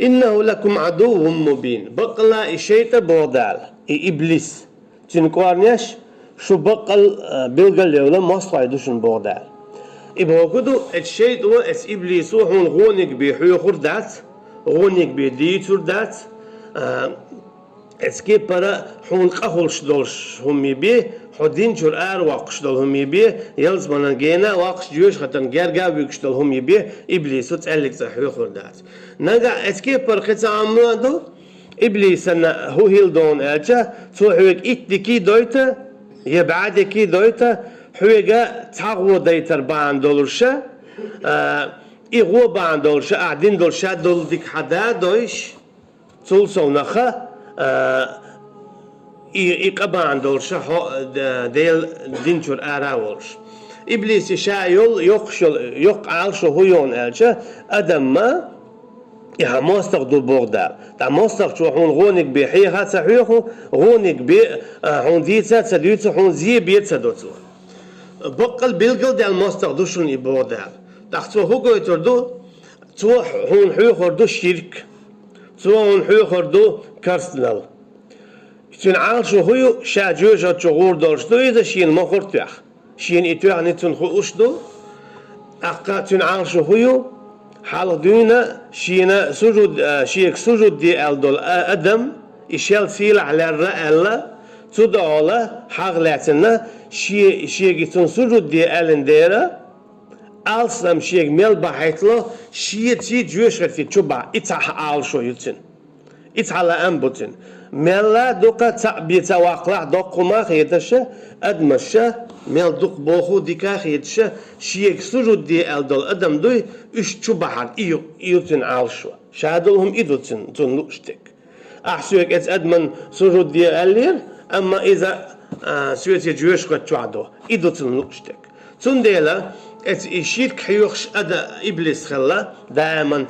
إنه لكم عدو مبين بقلا إشيتا بودال إبليس تنكوارنيش شو بقل بلغل يولا مصطع يدوشن بودال إبهوكدو الشيط هو إبليس هون غونيك بيحيو خردات غونيك بيديتور دات اسكي برا هون قهولش دولش هم يبي حدين جور واقش دول هم يبي يلز منانجينا واقش جيوش خطن جرجا بيكش دول هم يبي إبليس وتسألك صحيح خردات نجا اسكي بر خت عملوا دو إبليس أنا هو هيلدون أجا تو حوك إتكي دويتا يبعدكي دويتا حوجا تغو ديتر بان دولرشة إغو بان دولرشة قاعدين دولرشة دول ديك حدا دويش تول سونخة إقبان دولرشة ديل دينشور آراولش إبليس شايل يقعلش هيون أجا أدم ما يا ماستر دول بوردال تا ماستر شو هون غونك بحيها تحيحو غونك بي هون ديتا تديتا هون زي بيتا دوتو بقل بيلقل دال ماستر دوشون يبوردال تحتو هوغو يتردو تو هون حيخور دو شرك تو هون حيخور دو كارسنال تون عالشو هيو شاجوجا تشغور دولشتو إذا شين مخور تيخ شين إتوح نتون خوشتو أقا تون عالشو هيو حال دونا شينا سجود شيك سجود دي الدول أدم إشال سيل على الرأي تدعولا حغلاتنا شيك تون سجود دي النديرة ألسم شيك ميل بحيطلو شيتي جوش في تشوبا إتح آل شو يتن إتحلا أنبوتن ميلا دوكا تأبيتا واقلع دوكما خيتشا أدمشا ميل دوك بوخو ديكا خيتشا شيك سجود دي الدول أدم دوي إش تشوبا إيوتن عالشوا شادلهم إيدوتن تنلوشتك أحسوك إتس أدمن سجود دي ألير أما إذا سويتي جوش قد تعدو إيدوتن لوشتك تنديلا إتس إشيرك حيوخش أدا إبليس خلا دائما